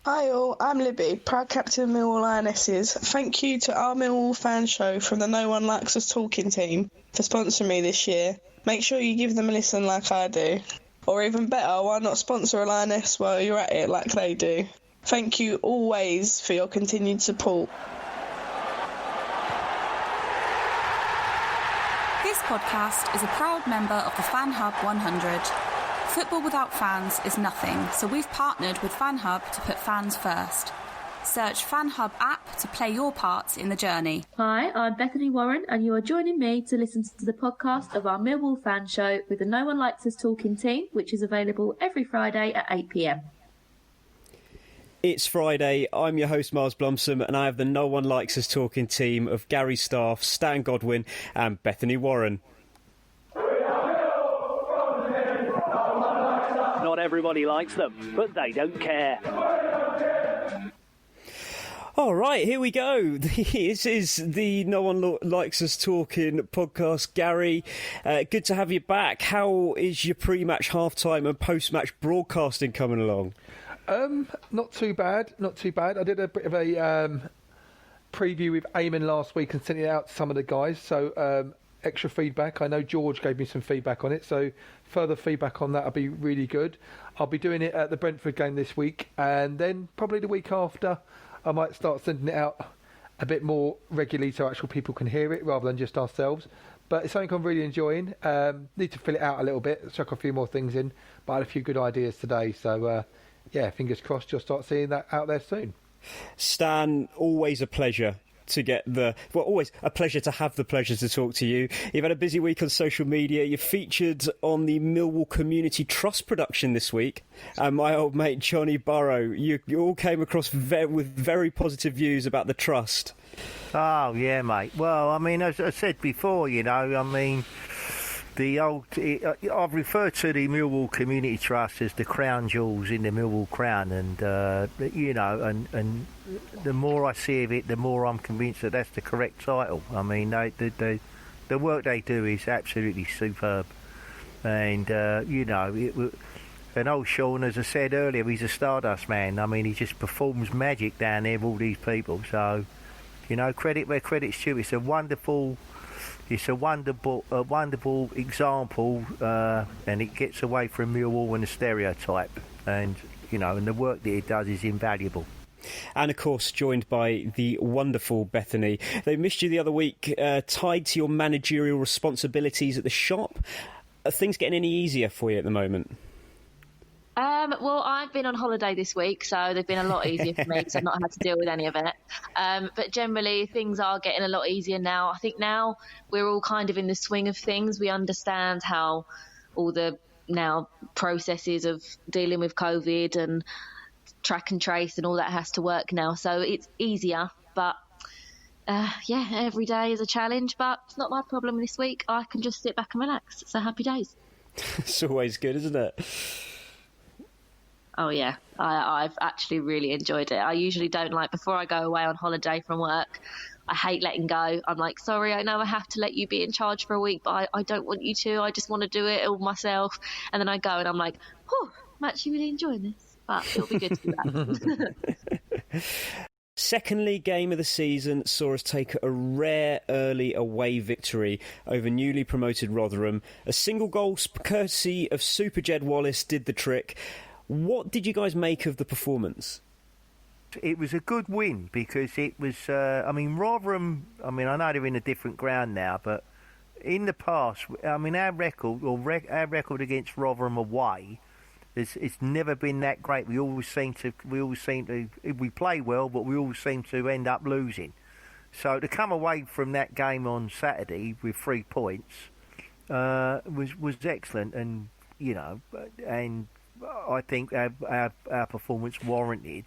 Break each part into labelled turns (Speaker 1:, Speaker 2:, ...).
Speaker 1: Hi all, I'm Libby, proud captain of Millwall Lionesses. Thank you to our Millwall fan show from the No One Likes Us Talking team for sponsoring me this year. Make sure you give them a listen like I do. Or even better, why not sponsor a Lioness while you're at it like they do? Thank you always for your continued support.
Speaker 2: This podcast is a proud member of the Fan Hub 100. Football without fans is nothing, so we've partnered with Fan Hub to put fans first. Search Fan Hub app to play your part in the journey.
Speaker 3: Hi, I'm Bethany Warren, and you are joining me to listen to the podcast of our Millwall fan show with the No One Likes Us Talking team, which is available every Friday at 8 p.m.
Speaker 4: It's Friday. I'm your host, Miles Blumsom, and I have the No One Likes Us Talking team of Gary Staff, Stan Godwin, and Bethany Warren.
Speaker 5: Not everybody likes them, but they don't care.
Speaker 4: All right, here we go. This is the No One Likes Us Talking podcast. Gary, good to have you back. How is your pre-match, half-time and post-match broadcasting coming along?
Speaker 6: Not too bad. I did a bit of a preview with Eamon last week and sent it out to some of the guys, so extra feedback. I know George gave me some feedback on it, so further feedback on that will be really good. I'll be doing it at the Brentford game this week, and then probably the week after I might start sending it out a bit more regularly so actual people can hear it rather than just ourselves. But it's something I'm really enjoying. Need to fill it out a little bit, chuck a few more things in, but I had a few good ideas today, so yeah, fingers crossed you'll start seeing that out there soon.
Speaker 4: Stan, always a pleasure to always a pleasure to have the pleasure to talk to you. You've had a busy week on social media. You're featured on the Millwall Community Trust production this week. And my old mate Johnny Burrow, you all came across with very positive views about the trust.
Speaker 7: Oh, yeah, mate. Well, I mean, as I said before, I've referred to the Millwall Community Trust as the crown jewels in the Millwall crown, and and the more I see of it, the more I'm convinced that that's the correct title. I mean, the work they do is absolutely superb, and and old Sean, as I said earlier, he's a Stardust man. I mean, he just performs magic down there with all these people. So, credit where credit's due. It's a wonderful example, and it gets away from Millwall and the stereotype, and and the work that it does is invaluable.
Speaker 4: And of course, joined by the wonderful Bethany. They missed you the other week, tied to your managerial responsibilities at the shop. Are things getting any easier for you at the moment?
Speaker 3: Well, I've been on holiday this week, so they've been a lot easier for me because I've not had to deal with any of it. But generally, things are getting a lot easier now. I think now we're all kind of in the swing of things. We understand how all the now processes of dealing with COVID and track and trace and all that has to work now. So it's easier, but every day is a challenge, but it's not my problem this week. I can just sit back and relax. So happy days.
Speaker 4: It's always good, isn't it?
Speaker 3: Oh, yeah. I've actually really enjoyed it. I usually don't before I go away on holiday from work, I hate letting go. I'm like, sorry, I know I have to let you be in charge for a week, but I don't want you to. I just want to do it all myself. And then I go and I'm like, I'm actually really enjoying this, but it'll be good to do that.
Speaker 4: Second league game of the season saw us take a rare early away victory over newly promoted Rotherham. A single goal courtesy of Super Jed Wallace did the trick. What did you guys make of the performance?
Speaker 7: It was a good win because it was, Rotherham, I know they're in a different ground now, but in the past, our record against Rotherham away, it's never been that great. We always seem to, we play well, but we always seem to end up losing. So to come away from that game on Saturday with 3 points was excellent, and I think our performance warranted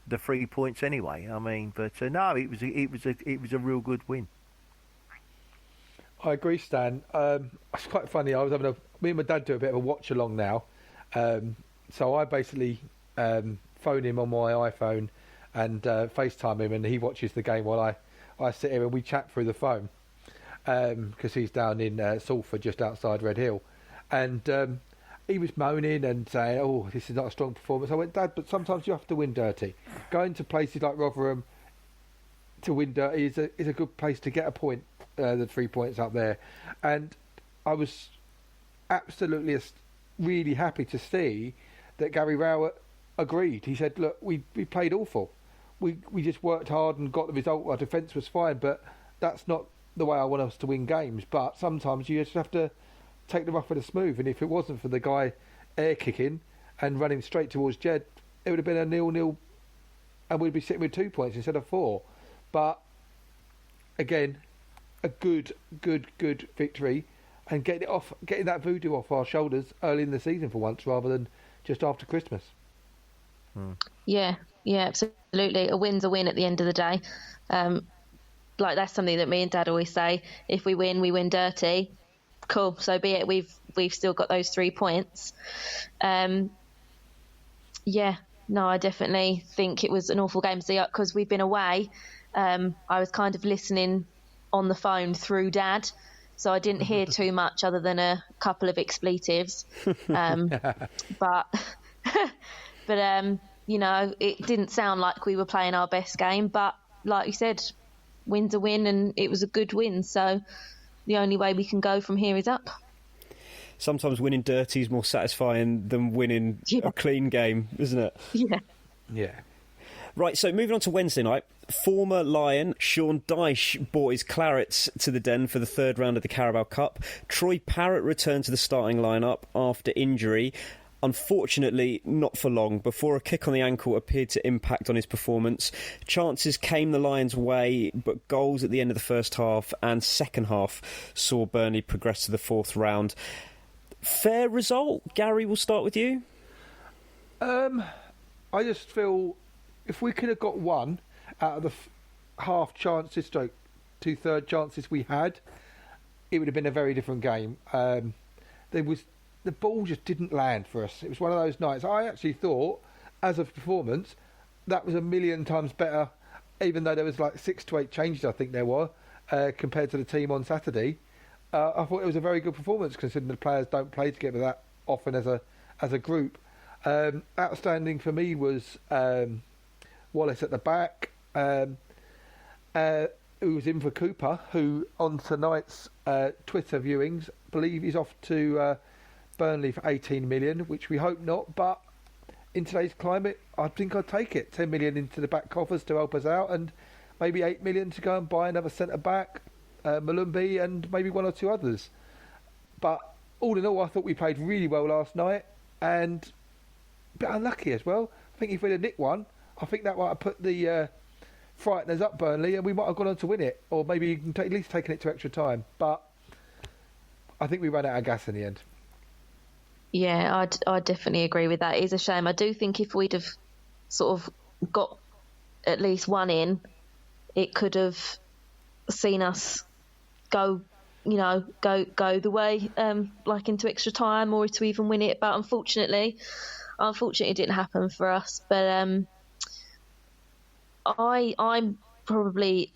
Speaker 7: the 3 points anyway. No, it was a real good win.
Speaker 6: I agree, Stan. It's quite funny. Me and my dad do a bit of a watch along now. So I basically phone him on my iPhone and FaceTime him, and he watches the game while I sit here and we chat through the phone because he's down in Salford, just outside Red Hill, and he was moaning and saying, "Oh, this is not a strong performance." I went, "Dad, but sometimes you have to win dirty. Going to places like Rotherham to win dirty is a good place to get a point, the 3 points up there." And I was absolutely really happy to see that Gary Rowett agreed. He said, "Look, we played awful. We just worked hard and got the result. Our defence was fine, but that's not the way I want us to win games. But sometimes you just have to take the rough with the smooth. And if it wasn't for the guy air kicking and running straight towards Jed, it would have been a 0-0, and we'd be sitting with 2 points instead of 4. But again, a good victory, and getting that voodoo off our shoulders early in the season for once, rather than just after Christmas."
Speaker 3: Yeah, absolutely. A win's a win at the end of the day. Like, that's something that me and Dad always say. If we win dirty. Cool, so be it. We've still got those 3 points. I definitely think it was an awful game because we've been away. I was kind of listening on the phone through Dad, so I didn't hear too much other than a couple of expletives. But it didn't sound like we were playing our best game. But like you said, win's a win, and it was a good win. So the only way we can go from here is up.
Speaker 4: Sometimes winning dirty is more satisfying than winning a clean game, isn't it?
Speaker 6: Yeah.
Speaker 4: Right, so moving on to Wednesday night, former Lion Sean Dyche brought his Clarets to the Den for the third round of the Carabao Cup. Troy Parrott returned to the starting lineup after injury. Unfortunately, not for long, before a kick on the ankle appeared to impact on his performance. Chances came the Lions' way, but goals at the end of the first half and second half saw Burnley progress to the fourth round. Fair result? Gary, we'll start with you.
Speaker 6: I just feel if we could have got one out of the half chances, stroke 2/3 chances we had, it would have been a very different game. The ball just didn't land for us. It was one of those nights. I actually thought, as a performance, that was a million times better, even though there was like 6 to 8 changes, I think there were, compared to the team on Saturday. I thought it was a very good performance, considering the players don't play together that often as a group. Outstanding for me was Wallace at the back, who was in for Cooper, who on tonight's Twitter viewings believe he's off to Burnley for 18 million, which we hope not, but in today's climate I think I'd take it. 10 million into the back coffers to help us out, and maybe 8 million to go and buy another centre back, Malumbi, and maybe 1 or 2 others. But all in all, I thought we played really well last night, and a bit unlucky as well. I think if we'd have nicked one, I think that might have put the frighteners up Burnley, and we might have gone on to win it, or maybe at least taken it to extra time. But I think we ran out of gas in the end.
Speaker 3: Yeah, I'd definitely agree with that. It is a shame. I do think if we'd have sort of got at least one in, it could have seen us go the way, like into extra time, or to even win it. But unfortunately, it didn't happen for us. But I'm probably,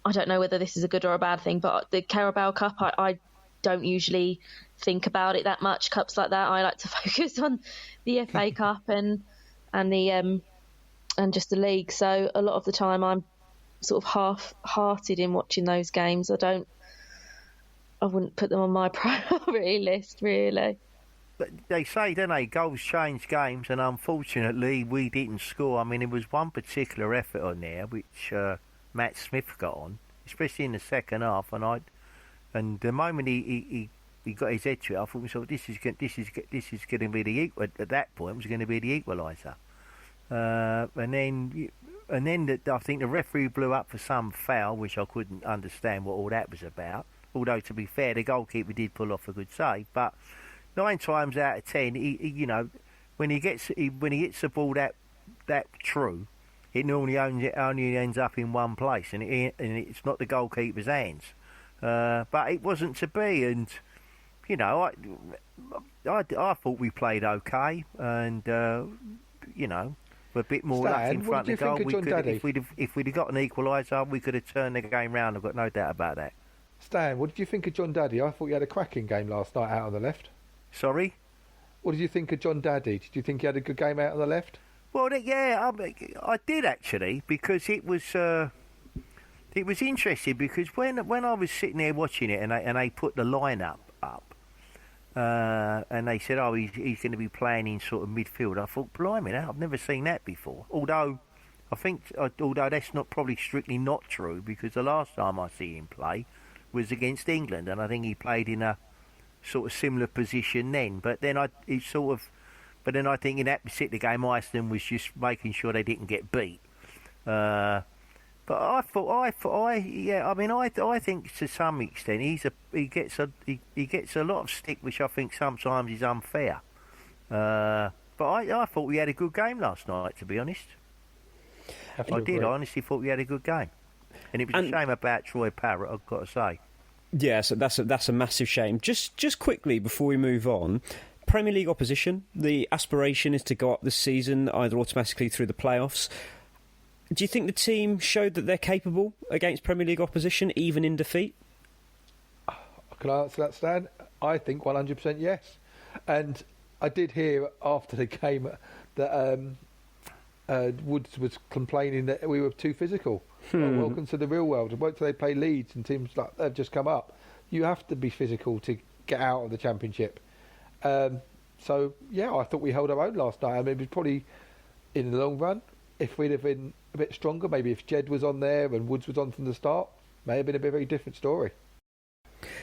Speaker 3: I don't know whether this is a good or a bad thing, but the Carabao Cup, I don't usually think about it that much. Cups like that, I like to focus on the FA Cup and just the league. So a lot of the time I'm sort of half-hearted in watching those games. I wouldn't put them on my priority list, really.
Speaker 7: But they say, don't they, goals change games, and unfortunately we didn't score. I mean, there was one particular effort on there which Matt Smith got on, especially in the second half, and the moment he got his head to it, I thought, so this is going to be the equal. At that point, it was going to be the equaliser. And then I think the referee blew up for some foul, which I couldn't understand what all that was about. Although, to be fair, the goalkeeper did pull off a good save. But 9 times out of 10, when he hits the ball that true, it normally only ends up in one place, and it's not the goalkeeper's hands. But it wasn't to be, and I thought we played okay, and a bit more luck in front of the goal. If we'd have got an equaliser, we could have turned the game round. I've got no doubt about that.
Speaker 6: Stan, what did you think of John Daddy? I thought he had a cracking game last night out on the left.
Speaker 7: Sorry?
Speaker 6: What did you think of John Daddy? Did you think he had a good game out on the left?
Speaker 7: Well, yeah, I did actually, because it was interesting, because when I was sitting there watching it and they put the lineup up, and they said, he's going to be playing in sort of midfield, I thought, blimey, I've never seen that before. Although that's not probably strictly not true, because the last time I see him play was against England, and I think he played in a sort of similar position then. But then I think in that particular game, Iceland was just making sure they didn't get beat. But I think to some extent he gets a lot of stick, which I think sometimes is unfair. But I thought we had a good game last night, to be honest. I did. I honestly thought we had a good game, and it was a shame about Troy Parrott, I've got to say.
Speaker 4: Yeah, so that's a massive shame. Just quickly before we move on, Premier League opposition. The aspiration is to go up this season, either automatically through the playoffs. Do you think the team showed that they're capable against Premier League opposition, even in defeat?
Speaker 6: Can I answer that, Stan? I think 100% yes. And I did hear after the game that Woods was complaining that we were too physical. Well, welcome to the real world. Wait till they play Leeds and teams like they've just come up. You have to be physical to get out of the Championship. So, yeah, I thought we held our own last night. I mean, it was probably, in the long run, if we'd have been a bit stronger, maybe if Jed was on there and Woods was on from the start, may have been a very different story.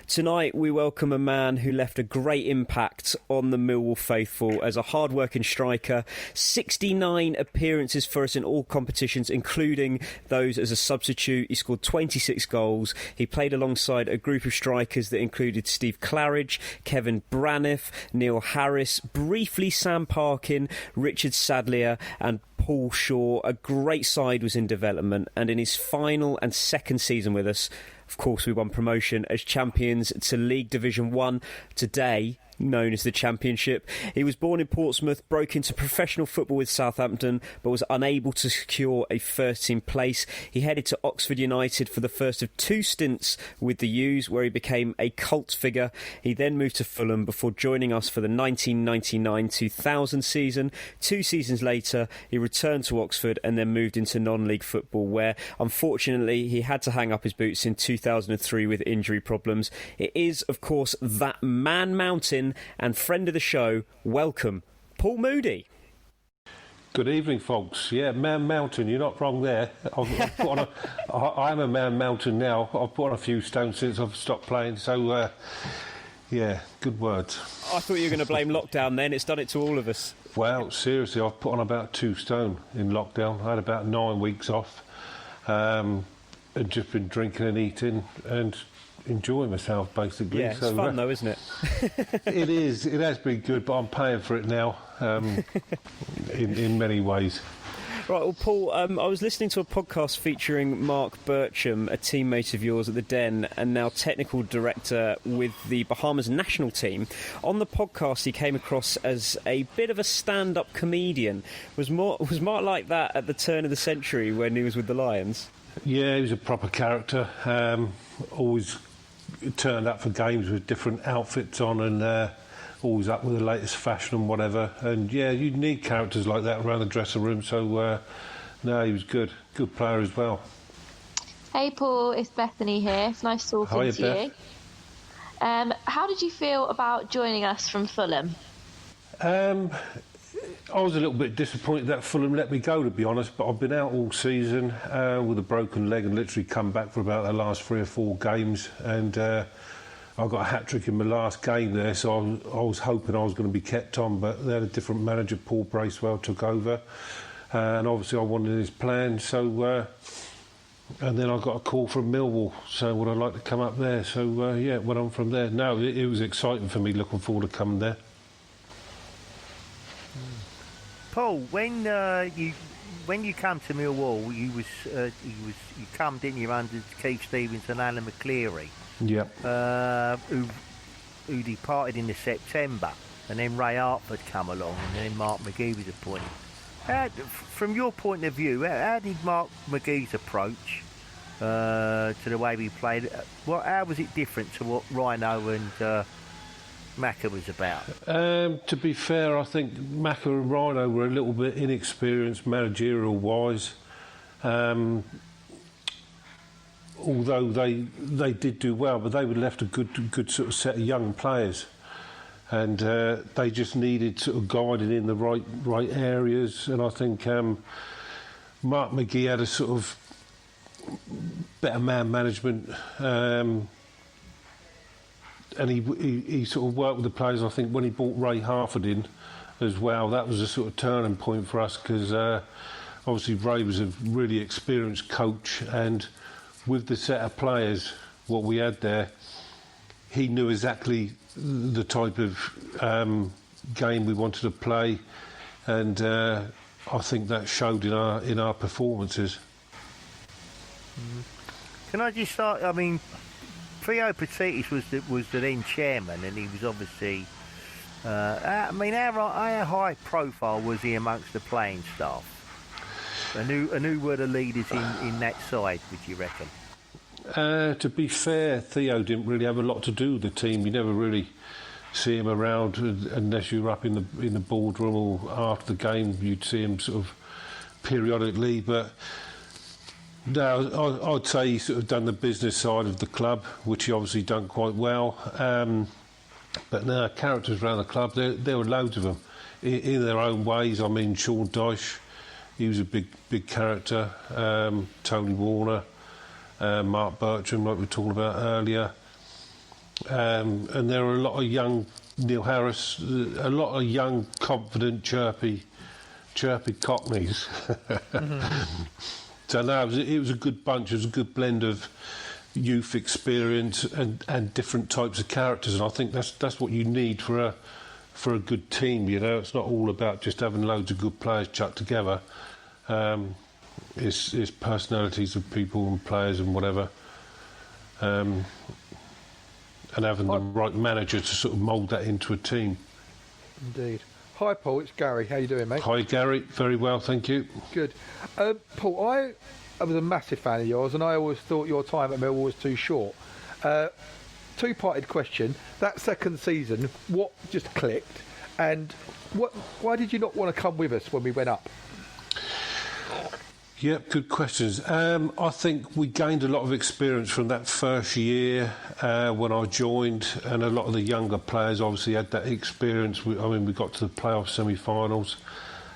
Speaker 4: Tonight we welcome a man who left a great impact on the Millwall faithful as a hard-working striker. 69 appearances for us in all competitions, including those as a substitute. He scored 26 goals. He played alongside a group of strikers that included Steve Claridge, Kevin Braniff, Neil Harris, briefly Sam Parkin, Richard Sadlier and Paul Shaw. A great side was in development, and in his final and second season with us, of course, we won promotion as champions to League Division 1, today known as the Championship. He was born in Portsmouth, broke into professional football with Southampton, but was unable to secure a first-team place. He headed to Oxford United for the first of 2 stints with the U's, where he became a cult figure. He then moved to Fulham before joining us for the 1999-2000 season. 2 seasons later, he returned to Oxford and then moved into non-league football, where, unfortunately, he had to hang up his boots in 2003 with injury problems. It is, of course, that Man Mountain and friend of the show, welcome, Paul Moody.
Speaker 8: Good evening, folks. Yeah, Man Mountain, you're not wrong there. I'm a Man Mountain now. I've put on a few stones since I've stopped playing, so yeah, good words.
Speaker 4: I thought you were going to blame lockdown then. It's done it to all of us.
Speaker 8: Well, seriously, I've put on about 2 stone in lockdown. I had about 9 weeks off and just been drinking and eating and enjoying myself, basically.
Speaker 4: Yeah, it's fun though, isn't it?
Speaker 8: It is. It has been good, but I'm paying for it now in many ways.
Speaker 4: Right, well, Paul, I was listening to a podcast featuring Mark Bircham, a teammate of yours at the Den and now technical director with the Bahamas national team. On the podcast, he came across as a bit of a stand-up comedian. Was Mark like that at the turn of the century when he was with the Lions?
Speaker 8: Yeah, he was a proper character. Always turned up for games with different outfits on and always up with the latest fashion and whatever. And yeah, you need characters like that around the dressing room. So no, he was good player as well.
Speaker 3: Hey Paul, it's Bethany here. It's nice talking
Speaker 8: Hiya,
Speaker 3: to
Speaker 8: Beth.
Speaker 3: you. How did you feel about joining us from Fulham?
Speaker 8: I was a little bit disappointed that Fulham let me go, to be honest, but I've been out all season with a broken leg and literally come back for about the last 3 or 4 games, and I got a hat-trick in my last game there, so I was hoping I was going to be kept on, but they had a different manager. Paul Bracewell took over, and obviously I wanted his plan, so and then I got a call from Millwall, so would I like to come up there? So yeah, it went on from there. No, it was exciting for me, looking forward to coming there.
Speaker 7: Paul, when you come to Millwall, you come, didn't you, under Keith Stevens and Alan McCleary?
Speaker 8: Yep.
Speaker 7: Who departed in September, and then Ray Hartford come along, and then Mark McGee was appointed. From your point of view, how did Mark McGee's approach to the way we played? How was it different to what Rhino Macca was about?
Speaker 8: To be fair, I think Macca and Rhino were a little bit inexperienced managerial-wise. Although they did do well, but they were left a good sort of set of young players, and they just needed sort of guiding in the right areas. And I think Mark McGee had a sort of better man management, and he sort of worked with the players. I think when he brought Ray Harford in as well, that was a sort of turning point for us, because obviously Ray was a really experienced coach, and with the set of players what we had there, he knew exactly the type of game we wanted to play, and I think that showed in our performances.
Speaker 7: Can I just start? I mean, Theo Petitis was the then chairman, and he was obviously. I mean, how high profile was he amongst the playing staff? And who were the leaders in that side, would you reckon?
Speaker 8: To be fair, Theo didn't really have a lot to do with the team. You never really see him around unless you were up in the boardroom, or after the game you'd see him sort of periodically. But no, I'd say he sort of done the business side of the club, which he obviously done quite well. But no, characters around the club, there were loads of them in their own ways. I mean, Sean Dyche, he was a big character. Tony Warner, Mark Bertram, like we were talking about earlier. And there were a lot of young, Neil Harris, a lot of young, confident, chirpy cockneys. Mm-hmm. So no, it was a good bunch. It was a good blend of youth experience and different types of characters, and I think that's what you need for a good team. You know, it's not all about just having loads of good players chucked together. It's personalities of people and players and whatever, and having the right manager to sort of mould that into a team.
Speaker 6: Indeed. Hi Paul, it's Gary. How you doing, mate?
Speaker 8: Hi Gary, very well, thank you.
Speaker 6: Good. Paul, I was a massive fan of yours, and I always thought your time at Millwall was too short. Two-parted question. That second season, what just clicked, and why did you not want to come with us when we went up?
Speaker 8: Yep, good questions. I think we gained a lot of experience from that first year when I joined, and a lot of the younger players obviously had that experience. We got to the playoff semi-finals,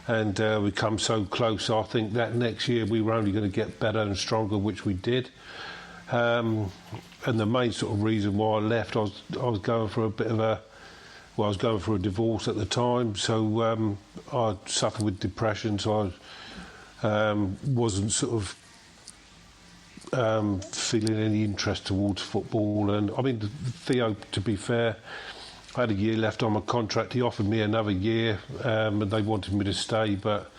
Speaker 8: and we come so close. I think that next year we were only going to get better and stronger, which we did. And the main sort of reason why I left, I was going for a bit of I was going for a divorce at the time, so I suffered with depression, so I wasn't sort of feeling any interest towards football. And I mean, Theo, to be fair, I had a year left on my contract. He offered me another year, and they wanted me to stay, but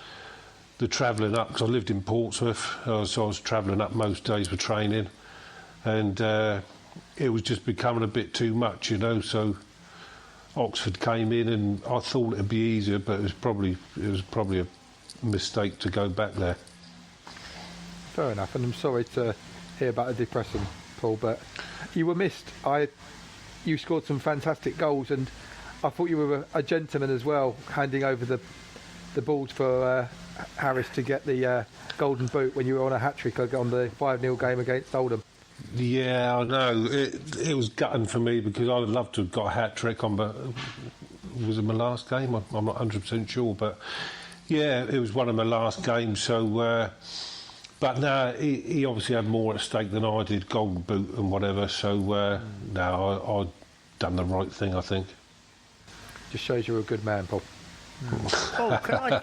Speaker 8: the travelling up, because I lived in Portsmouth, so I was travelling up most days for training, and it was just becoming a bit too much, you know. So Oxford came in, and I thought it'd be easier, but it was probably a mistake to go back there.
Speaker 6: Fair enough, and I'm sorry to hear about the depression, Paul, but you were missed. You scored some fantastic goals, and I thought you were a gentleman as well, handing over the balls for Harris to get the golden boot when you were on a hat-trick on the 5-0 game against Oldham.
Speaker 8: Yeah, I know. It was gutting for me, because I'd love to have got a hat-trick on, but was it my last game? I'm not 100% sure, but yeah, it was one of my last games, so... but no, he obviously had more at stake than I did, golden boot and whatever, so no, I'd done the right thing, I think.
Speaker 6: Just shows you're a good man, Paul.
Speaker 7: Paul, can I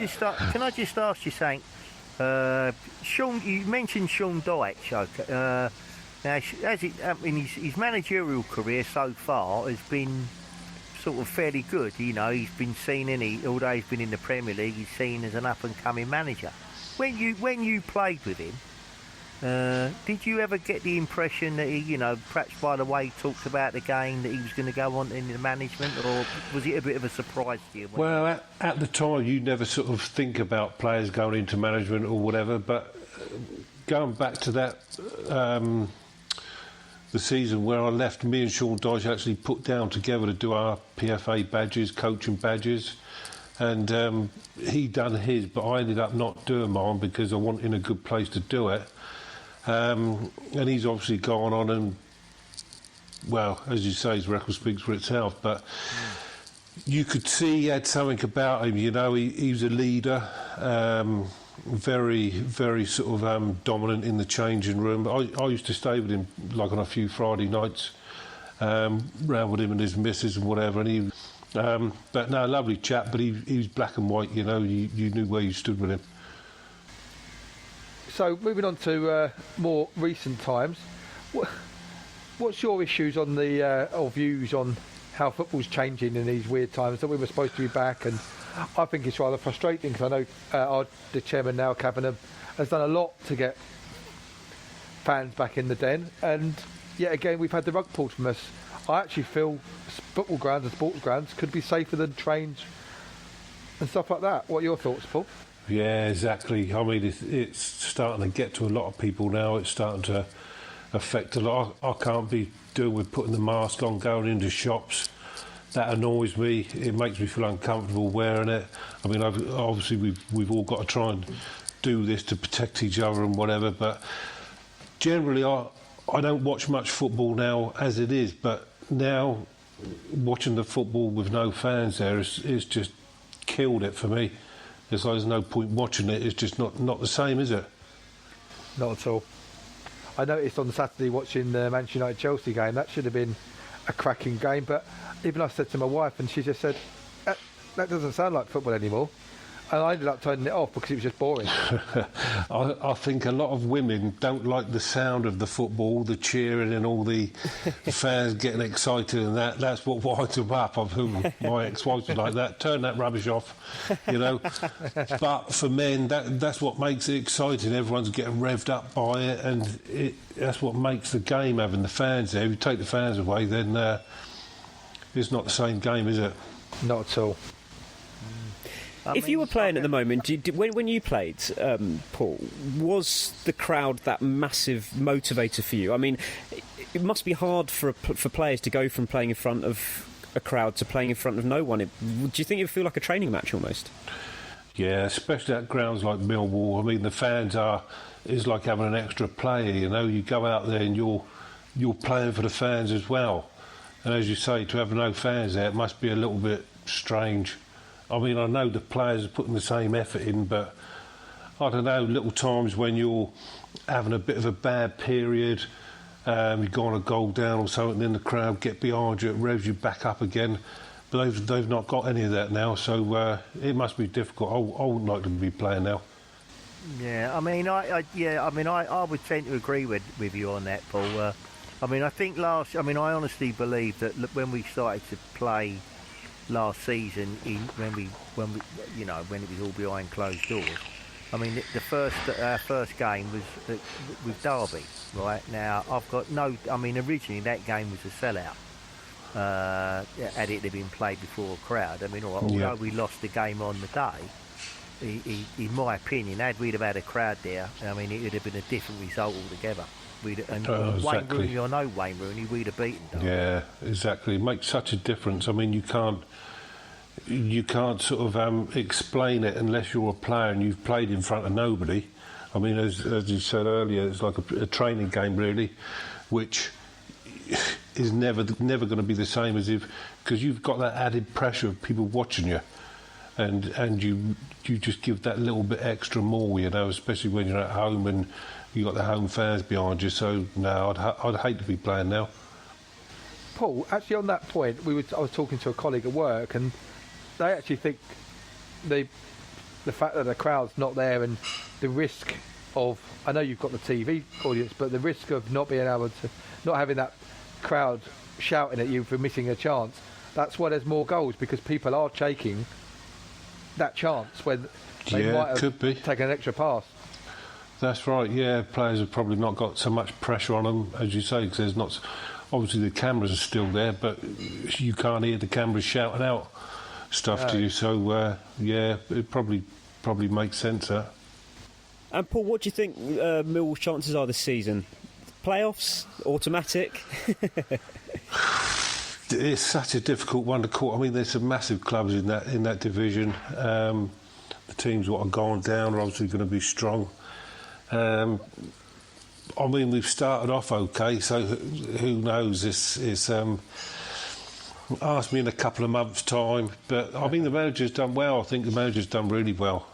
Speaker 7: just ask you something? Sean, you mentioned Sean Dyche. Okay. Now, his managerial career so far has been sort of fairly good. You know, he's been seen although he's been in the Premier League, he's seen as an up-and-coming manager. When you played with him, did you ever get the impression that he, you know, perhaps by the way he talked about the game, that he was going to go on in the management, or was it a bit of a surprise to you?
Speaker 8: Well, at the time, you never sort of think about players going into management or whatever, but going back to that the season where I left, me and Sean Dyche actually put down together to do our PFA badges, coaching badges, and he done his, but I ended up not doing mine because I wasn't in a good place to do it. And he's obviously gone on and, well, as you say, his record speaks for itself, but you could see he had something about him, you know, he was a leader, very, very sort of dominant in the changing room. I used to stay with him like on a few Friday nights, round with him and his missus and whatever, and he, but no, lovely chap, but he was black and white, you know, you knew where you stood with him.
Speaker 6: So moving on to more recent times, what's your issues on the or views on how football's changing in these weird times that we were supposed to be back? And I think it's rather frustrating because I know the chairman now, Kavanagh, has done a lot to get fans back in the den, and yet again we've had the rug pulled from us. I actually feel football grounds and sports grounds could be safer than trains and stuff like that. What are your thoughts, Paul?
Speaker 8: Yeah, exactly. I mean, it's starting to get to a lot of people now. It's starting to affect a lot. I can't be doing with putting the mask on, going into shops. That annoys me. It makes me feel uncomfortable wearing it. I mean, obviously we've all got to try and do this to protect each other and whatever, but generally I don't watch much football now as it is, but now watching the football with no fans there is just killed it for me. It's like there's no point watching it. It's just not the same, is it?
Speaker 6: Not at all. I noticed on Saturday watching the Manchester United-Chelsea game, that should have been a cracking game, but even I said to my wife, and she just said, that doesn't sound like football anymore. And I ended up turning it off because it was just boring.
Speaker 8: I think a lot of women don't like the sound of the football, the cheering and all the fans getting excited, and that's what winds them up. My ex-wife was like that. Turn that rubbish off, you know. But for men, that's what makes it exciting. Everyone's getting revved up by it, and that's what makes the game, having the fans there. If you take the fans away, then it's not the same game, is it?
Speaker 6: Not at all.
Speaker 4: If you were playing at the moment, when you played, Paul, was the crowd that massive motivator for you? I mean, it must be hard for players to go from playing in front of a crowd to playing in front of no one. Do you think it would feel like a training match almost?
Speaker 8: Yeah, especially at grounds like Millwall. I mean, the fans is like having an extra player, you know. You go out there and you're playing for the fans as well. And as you say, to have no fans there, it must be a little bit strange. I mean, I know the players are putting the same effort in, but I don't know, little times when you're having a bit of a bad period, you go on a goal down or something, then the crowd get behind you, it revs you back up again. But they've not got any of that now, so it must be difficult. I wouldn't like to be playing now.
Speaker 7: Yeah, I mean, I would tend to agree with you on that, Paul. I mean, I think I honestly believe that when we started to play last season, when it was all behind closed doors. I mean, our first game was with Derby, right? Now, originally that game was a sellout. Had it been played before a crowd. I mean, although we lost the game on the day, in my opinion, had we have had a crowd there, I mean, it would have been a different result altogether.
Speaker 8: Exactly.
Speaker 7: Wayne Rooney or no Wayne Rooney, we'd have beaten them.
Speaker 8: Yeah, exactly. It makes such a difference. I mean, you can't sort of explain it unless you're a player and you've played in front of nobody. I mean, as you said earlier, it's like a training game, really, which is never going to be the same as because you've got that added pressure of people watching you, and you just give that little bit extra more, you know, especially when you're at home and you got the home fans behind you. So no, I'd hate to be playing now.
Speaker 6: Paul, actually on that point, I was talking to a colleague at work, and they actually think the fact that the crowd's not there and the risk of, I know you've got the TV audience, but the risk of not being able to, not having that crowd shouting at you for missing a chance, that's why there's more goals, because people are taking that chance when they might have taken an extra pass.
Speaker 8: That's right, yeah. Players have probably not got so much pressure on them, as you say, because there's not... Obviously the cameras are still there, but you can't hear the cameras shouting out stuff to you, so it probably makes sense, that.
Speaker 4: And Paul, what do you think Millwall's chances are this season, playoffs? Automatic?
Speaker 8: It's such a difficult one to call. I mean, there's some massive clubs in that division. The teams what are going down are obviously going to be strong. I mean, we've started off okay, so who knows? It's ask me in a couple of months' time. But I mean, the manager's done well. I think the manager's done really well.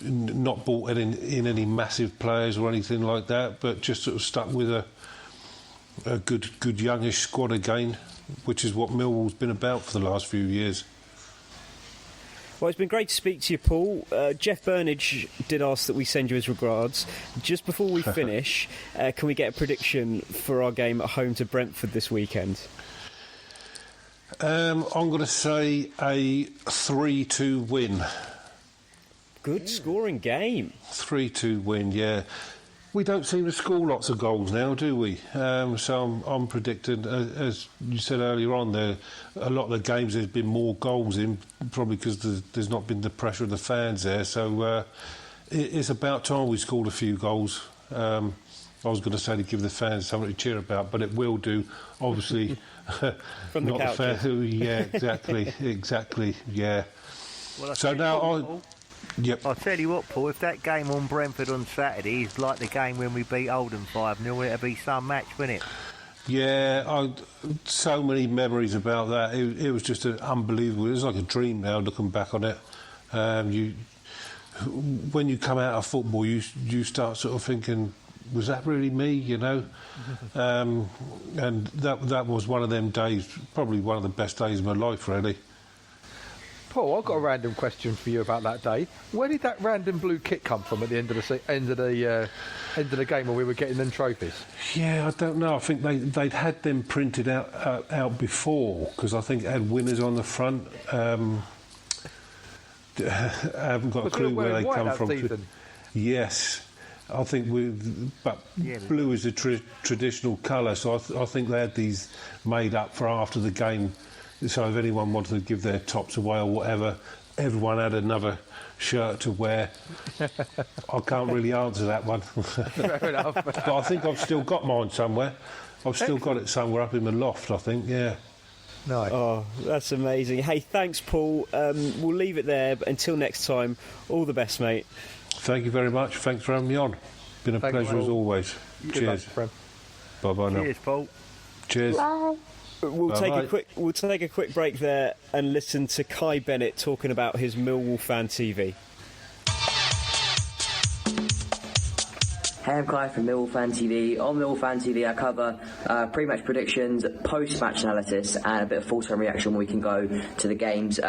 Speaker 8: Not brought in any massive players or anything like that, but just sort of stuck with a good youngish squad again, which is what Millwall's been about for the last few years.
Speaker 4: Well, it's been great to speak to you, Paul. Jeff Burnage did ask that we send you his regards. Just before we finish, can we get a prediction for our game at home to Brentford this weekend?
Speaker 8: I'm going to say a 3-2 win.
Speaker 4: Good scoring game.
Speaker 8: 3-2 win, yeah. We don't seem to score lots of goals now, do we? So I'm predicting, as you said earlier on, a lot of the games there's been more goals in, probably because there's not been the pressure of the fans there. So it's about time we scored a few goals. I was going to say to give the fans something to cheer about, but it will do, obviously.
Speaker 4: From the
Speaker 8: not
Speaker 4: couches.
Speaker 8: The yeah, exactly, yeah.
Speaker 7: Well,
Speaker 8: so now Yep.
Speaker 7: I'll tell you what, Paul, if that game on Brentford on Saturday is like the game when we beat Oldham 5-0, it'll be some match, won't it?
Speaker 8: Yeah, so many memories about that. It was just unbelievable. It was like a dream now, looking back on it. When you come out of football, you start sort of thinking, was that really me, you know? And that was one of them days, probably one of the best days of my life, really.
Speaker 6: Paul, I've got a random question for you about that day. Where did that random blue kit come from at the end of the game when we were getting them trophies?
Speaker 8: Yeah, I don't know. I think they'd had them printed out before, because I think it had winners on the front. I haven't got a clue where they come from.
Speaker 6: Season?
Speaker 8: Yes, I think blue is a traditional colour, so I think they had these made up for after the game. So if anyone wanted to give their tops away or whatever, everyone had another shirt to wear. I can't really answer that one.
Speaker 6: Fair enough.
Speaker 8: But I think I've still got mine somewhere. I've still got it somewhere up in my loft, I think, yeah.
Speaker 6: Nice.
Speaker 4: Oh, that's amazing. Hey, thanks, Paul. We'll leave it there, but until next time, all the best, mate.
Speaker 8: Thank you very much. Thanks for having me on. Been a pleasure as always. Cheers. Bye-bye now.
Speaker 7: Cheers, Paul.
Speaker 8: Cheers.
Speaker 3: Bye.
Speaker 4: We'll take a quick break there and listen to Kai Bennett talking about his Millwall Fan TV.
Speaker 9: Hey, I'm Kai from Millwall Fan TV. On Millwall Fan TV, I cover pre-match predictions, post-match analysis, and a bit of full-time reaction when we can go to the games.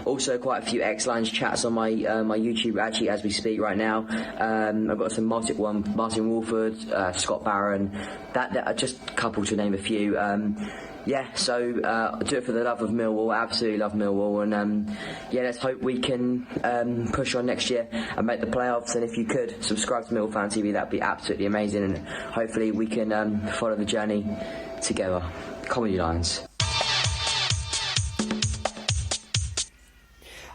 Speaker 9: Also, quite a few X-Lines chats on my YouTube, actually, as we speak right now. I've got some Martin Wolford, Scott Barron, that just a couple to name a few. So do it for the love of Millwall. Absolutely love Millwall, and let's hope we can push on next year and make the playoffs. And if you could subscribe to Millwall Fan TV, that'd be absolutely amazing, and hopefully we can follow the journey together. Comedy lines.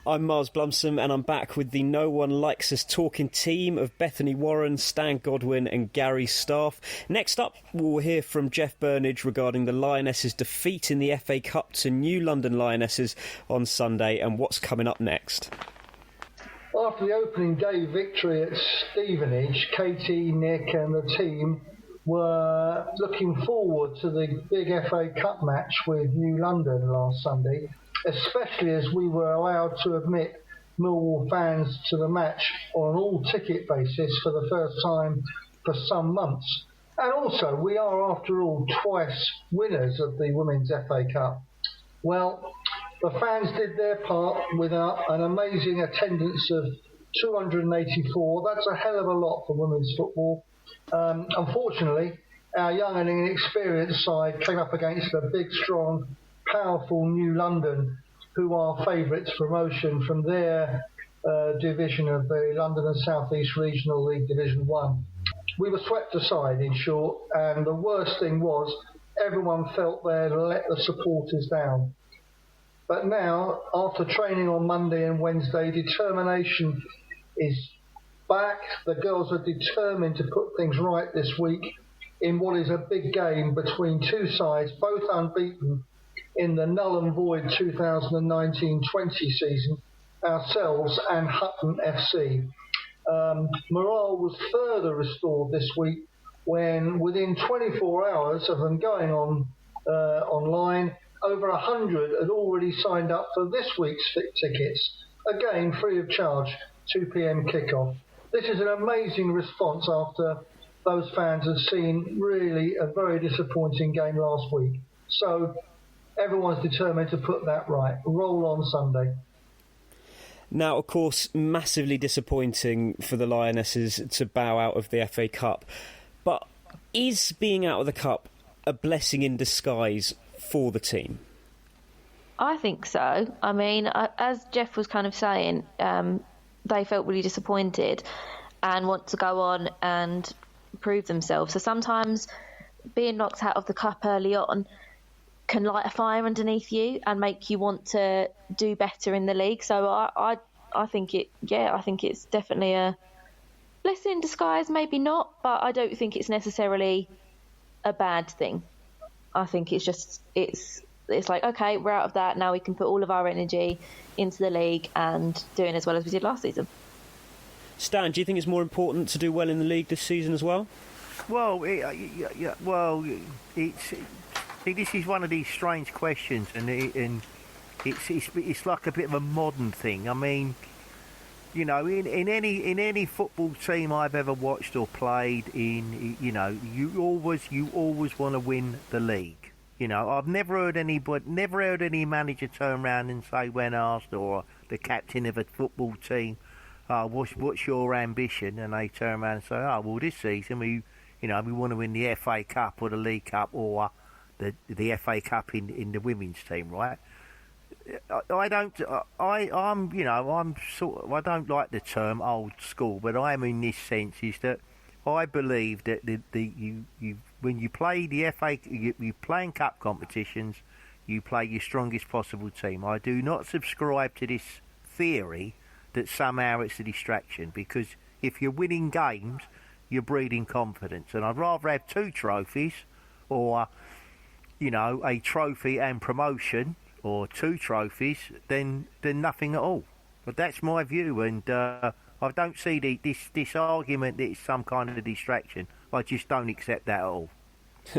Speaker 4: I'm Mars Blumsom, and I'm back with the No One Likes Us talking team of Bethany Warren, Stan Godwin and Gary Staff. Next up, we'll hear from Jeff Burnage regarding the Lionesses' defeat in the FA Cup to New London Lionesses on Sunday and what's coming up next.
Speaker 10: After the opening day victory at Stevenage, Katie, Nick and the team were looking forward to the big FA Cup match with New London last Sunday, especially as we were allowed to admit Millwall fans to the match on an all-ticket basis for the first time for some months. And also, we are, after all, twice winners of the Women's FA Cup. Well, the fans did their part with an amazing attendance of 284. That's a hell of a lot for women's football. Unfortunately, our young and inexperienced side came up against a big, strong, powerful New London, who are favourites for promotion from their division of the London and South East Regional League Division 1. We were swept aside, in short, and the worst thing was everyone felt they'd let the supporters down. But now, after training on Monday and Wednesday, determination is back. The girls are determined to put things right this week in what is a big game between two sides, both unbeaten in the null and void 2019-20 season, ourselves and Hutton FC. Morale was further restored this week when, within 24 hours of them going on online, over 100 had already signed up for this week's tickets, again free of charge, 2 p.m. kickoff. This is an amazing response after those fans had seen really a very disappointing game last week. So everyone's determined to put that right. Roll on Sunday.
Speaker 4: Now, of course, massively disappointing for the Lionesses to bow out of the FA Cup. But is being out of the Cup a blessing in disguise for the team?
Speaker 3: I think so. I mean, as Jeff was kind of saying, they felt really disappointed and want to go on and prove themselves. So sometimes being knocked out of the Cup early on can light a fire underneath you and make you want to do better in the league. So I think it's definitely a blessing in disguise, maybe not, but I don't think it's necessarily a bad thing. I think it's just it's like, okay, we're out of that, now we can put all of our energy into the league and doing as well as we did last season.
Speaker 4: Stan, do you think it's more important to do well in the league this season as well?
Speaker 7: Well, this is one of these strange questions, and it's like a bit of a modern thing. I mean, you know, in any football team I've ever watched or played in, you know, you always want to win the league. You know, I've never heard any manager turn around and say, when asked, or the captain of a football team, what's your ambition? And they turn around and say, oh, well, this season we want to win the FA Cup or the League Cup or the FA Cup in the women's team, right? I don't like the term old school, but I am in this sense is that I believe that when you play the FA, you play in cup competitions, you play your strongest possible team. I do not subscribe to this theory that somehow it's a distraction, because if you're winning games, you're breeding confidence, and I'd rather have 2 trophies or, you know, a trophy and promotion, or 2 trophies than nothing at all. But that's my view, and I don't see this argument that it's some kind of distraction. I just don't accept that at all.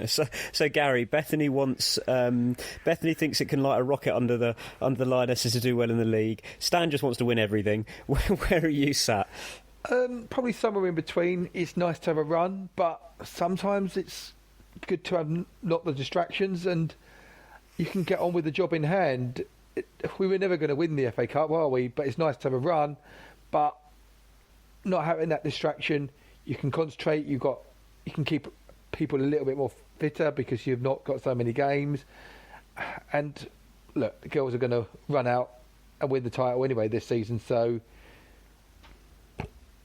Speaker 4: So Gary, Bethany thinks it can light a rocket under the Lionesses to do well in the league. Stan just wants to win everything. Where are you sat?
Speaker 6: Probably somewhere in between. It's nice to have a run, but sometimes it's good to have not the distractions, and you can get on with the job in hand. We were never going to win the FA Cup, are we? But it's nice to have a run. But not having that distraction, you can concentrate. You can keep people a little bit more fitter because you've not got so many games. And look, the girls are going to run out and win the title anyway this season. So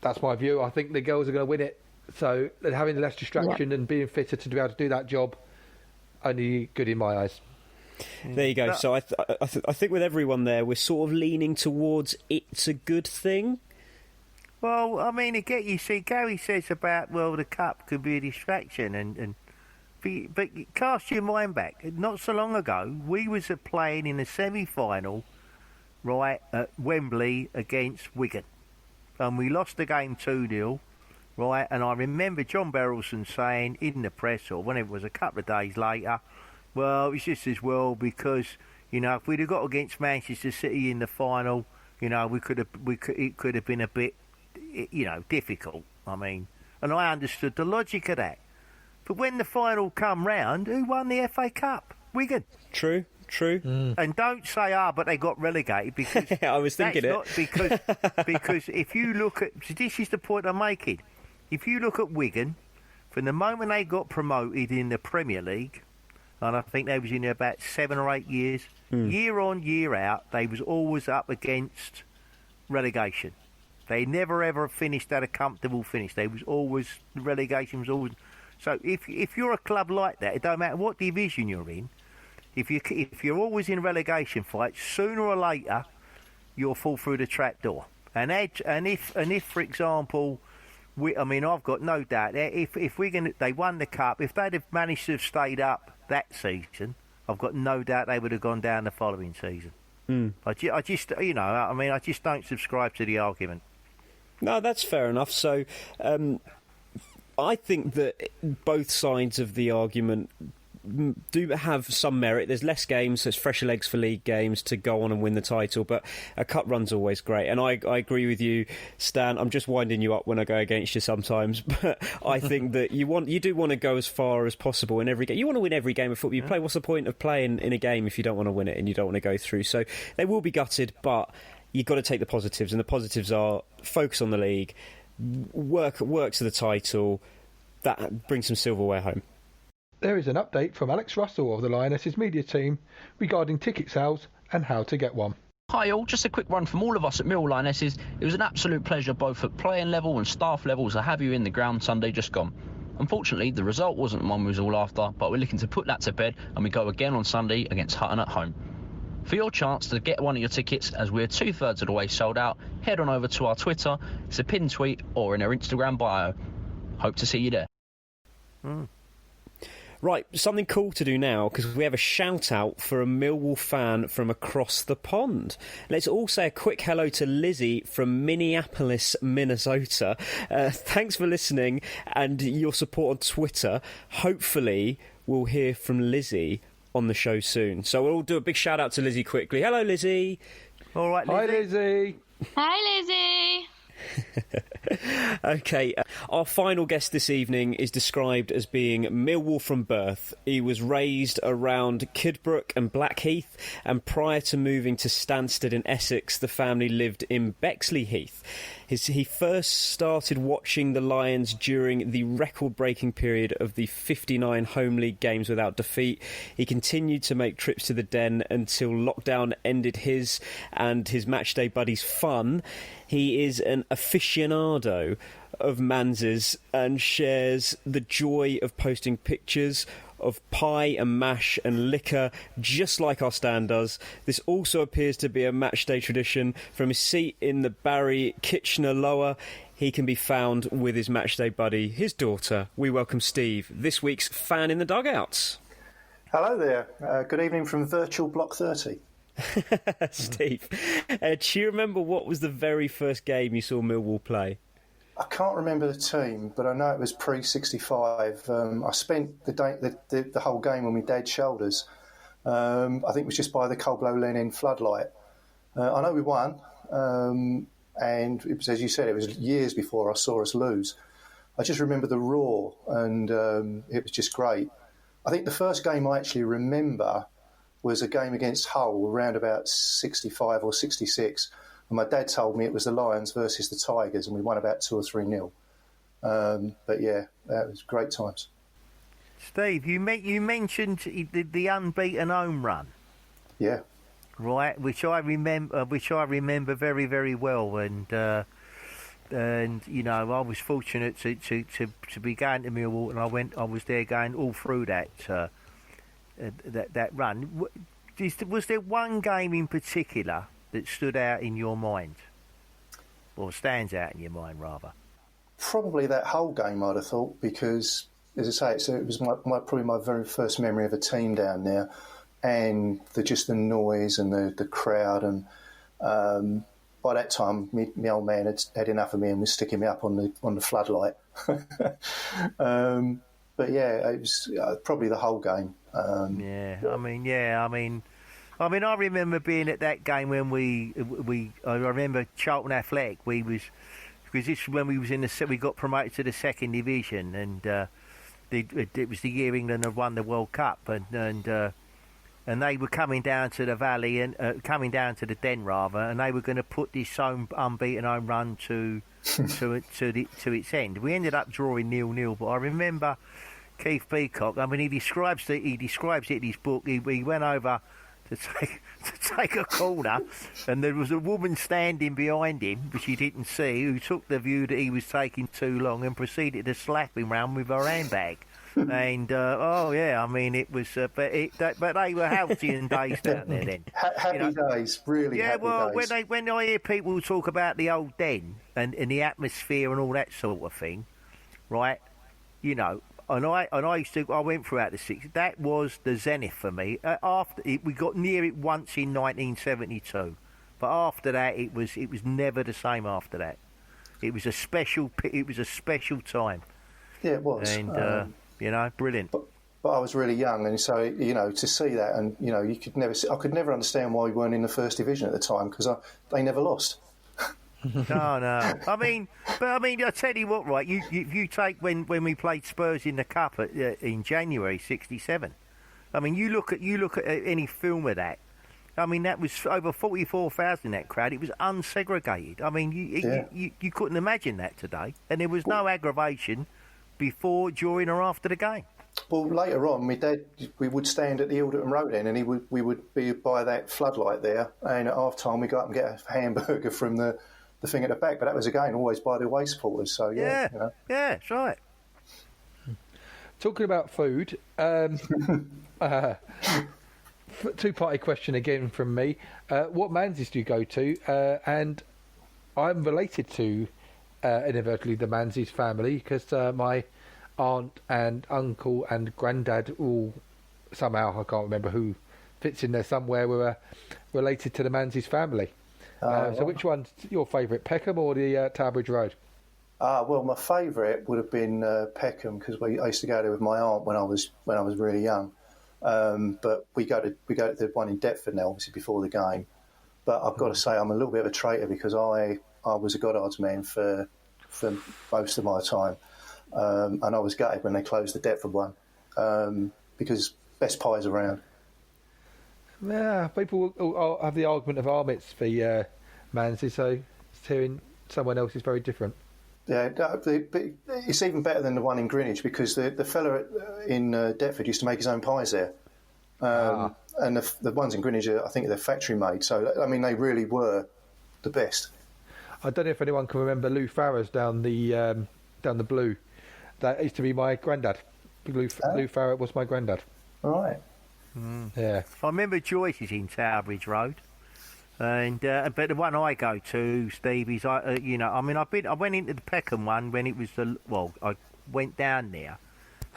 Speaker 6: that's my view. I think the girls are going to win it. So having less distraction and being fitter to be able to do that job, only good in my eyes.
Speaker 4: There you go. So I think with everyone there, we're sort of leaning towards it's a good thing.
Speaker 7: Well, I mean, again, you see, Gary says about, well, the cup could be a distraction, but cast your mind back. Not so long ago, we was playing in a semi-final, right, at Wembley against Wigan, and we lost the game 2-0. Right, and I remember John Berylson saying in the press, or when it was a couple of days later, well, it's just as well because, you know, if we'd have got against Manchester City in the final, you know, it could have been a bit, you know, difficult. I mean, and I understood the logic of that. But when the final come round, who won the FA Cup? Wigan.
Speaker 4: True.
Speaker 7: And don't say, but they got relegated, because
Speaker 4: I was thinking
Speaker 7: that's not because if you look at, this is the point I'm making. If you look at Wigan, from the moment they got promoted in the Premier League, and I think they was in there about 7 or 8 years, year on, year out, they was always up against relegation. They never ever finished at a comfortable finish. They was always, relegation was always. So if you're a club like that, it don't matter what division you're in. If you're always in relegation fights, sooner or later, you'll fall through the trap door. And if for example, I've got no doubt that if they won the cup, if they'd have managed to have stayed up that season, I've got no doubt they would have gone down the following season. I just don't subscribe to the argument.
Speaker 4: No, that's fair enough. So, I think that both sides of the argument do have some merit. There's less games, so it's fresher legs for league games to go on and win the title, but a cup run's always great. And I agree with you, Stan. I'm just winding you up when I go against you sometimes, but I think that you do want to go as far as possible in every game. You want to win every game of football you play. What's the point of playing in a game if you don't want to win it and you don't want to go through? So they will be gutted, but you've got to take the positives, and the positives are focus on the league, work to the title, that brings some silverware home.
Speaker 6: There is an update from Alex Russell of the Lionesses media team regarding ticket sales and how to get one.
Speaker 11: Hi all, just a quick one from all of us at Millwall Lionesses. It was an absolute pleasure both at playing level and staff levels to have you in the ground Sunday just gone. Unfortunately, the result wasn't the one we was all after, but we're looking to put that to bed and we go again on Sunday against Hutton at home. For your chance to get one of your tickets, as we're 2/3 of the way sold out, head on over to our Twitter, it's a pinned tweet or in our Instagram bio. Hope to see you there.
Speaker 4: Right, something cool to do now, because we have a shout-out for a Millwall fan from across the pond. Let's all say a quick hello to Lizzie from Minneapolis, Minnesota. Thanks for listening and your support on Twitter. Hopefully, we'll hear from Lizzie on the show soon. So we'll all do a big shout-out to Lizzie quickly. Hello, Lizzie.
Speaker 7: All right, Lizzie.
Speaker 6: Hi, Lizzie.
Speaker 3: Hi, Lizzie.
Speaker 4: Okay, our final guest this evening is described as being Millwall from birth. He was raised around Kidbrooke and Blackheath, and prior to moving to Stansted in Essex, the family lived in Bexley Heath. He first started watching the Lions during the record-breaking period of the 59 home league games without defeat. He continued to make trips to the Den until lockdown ended his and his matchday buddies' fun. He is an aficionado of Manses and shares the joy of posting pictures of pie and mash and liquor, just like our Stan does. This also appears to be a matchday tradition. From his seat in the Barry Kitchener Lower, he can be found with his matchday buddy, his daughter. We welcome Steve, this week's fan in the dugouts.
Speaker 12: Hello there. Good evening from virtual Block 30.
Speaker 4: Steve, do you remember what was the very first game you saw Millwall play?
Speaker 12: I can't remember the team, but I know it was pre-65. I spent the whole game on my dad's shoulders. I think it was just by the Coldblow Lenin floodlight. I know we won, and it was, as you said, it was years before I saw us lose. I just remember the roar, and it was just great. I think the first game I actually remember was a game against Hull around about 65 or 66. And my dad told me it was the Lions versus the Tigers, and we won about 2 or 3-0. But yeah, that was great times.
Speaker 7: Steve, you mentioned the unbeaten home run.
Speaker 12: Yeah.
Speaker 7: Right, which I remember very, very well, and you know, I was fortunate to be going to Millwall, and I was there going all through that run. Was there one game in particular that stood out in your mind, or stands out in your mind rather?
Speaker 12: Probably that whole game, I'd have thought, because, as I say, it was probably my very first memory of a team down there, and just the noise and the crowd, and by that time, my old man had enough of me and was sticking me up on the floodlight. But yeah, it was probably the whole game.
Speaker 7: I remember being at that game when I remember Charlton Athletic. Because this was when we got promoted to the second division, and it was the year England had won the World Cup, and they were coming down to the Valley and coming down to the Den rather, and they were going to put this unbeaten home run to its end. We ended up drawing 0-0, but I remember Keith Peacock. I mean, he describes it in his book. He went over to take a corner, and there was a woman standing behind him, which he didn't see, who took the view that he was taking too long and proceeded to slap him round with her handbag. And I mean, it was, but they were halcyon days down there then.
Speaker 12: Happy days, really.
Speaker 7: Yeah,
Speaker 12: happy days.
Speaker 7: when I hear people talk about the old den and the atmosphere and all that sort of thing, right? You know, and I went throughout the 60s. That was the zenith for me. We got near it once in 1972, but after that, it was never the same. After that, it was a special time.
Speaker 12: Yeah, it was.
Speaker 7: And brilliant.
Speaker 12: But I was really young, and so to see that, and I could never understand why we weren't in the first division at the time because they never lost.
Speaker 7: No. I mean, I tell you what, right? You take when we played Spurs in the cup in January '67. I mean, you look at any film of that. I mean, that was over 44,000 that crowd. It was unsegregated. I mean, you couldn't imagine that today, and there was no aggravation before, during, or after the game.
Speaker 12: Well, later on, my dad, we would stand at the Alderton Road end, and we would be by that floodlight there, and at half time we go up and get a hamburger from the thing at the back. But that was again always by the away supporters. So yeah,
Speaker 7: that's right.
Speaker 6: Talking about food, two-party question again from me. What Manzeys do you go to? And I'm related to inadvertently the Manzeys family because my aunt and uncle and granddad all somehow, I can't remember who fits in there somewhere, were related to the Manzeys family. So which one's your favourite, Peckham or the Tower Bridge Road?
Speaker 12: Well, my favourite would have been Peckham because I used to go there with my aunt when I was really young. But we go to the one in Deptford now, obviously before the game. But I've got to say I'm a little bit of a traitor because I was a Goddard's man for most of my time. And I was gutted when they closed the Deptford one because best pies around.
Speaker 6: Yeah, people will have the argument of Armits for Manzeys, so hearing someone else is very different.
Speaker 12: Yeah, but it's even better than the one in Greenwich because the fella in Deptford used to make his own pies there. And the ones in Greenwich, I think they're factory made. So, I mean, they really were the best.
Speaker 6: I don't know if anyone can remember Lou Farrer's down the Blue. That used to be my granddad. Lou Farrer was my granddad.
Speaker 12: All right.
Speaker 6: Yeah.
Speaker 7: I remember Joyce's in Tower Bridge Road. And but the one I go to, Steve, is I went into the Peckham one when it was I went down there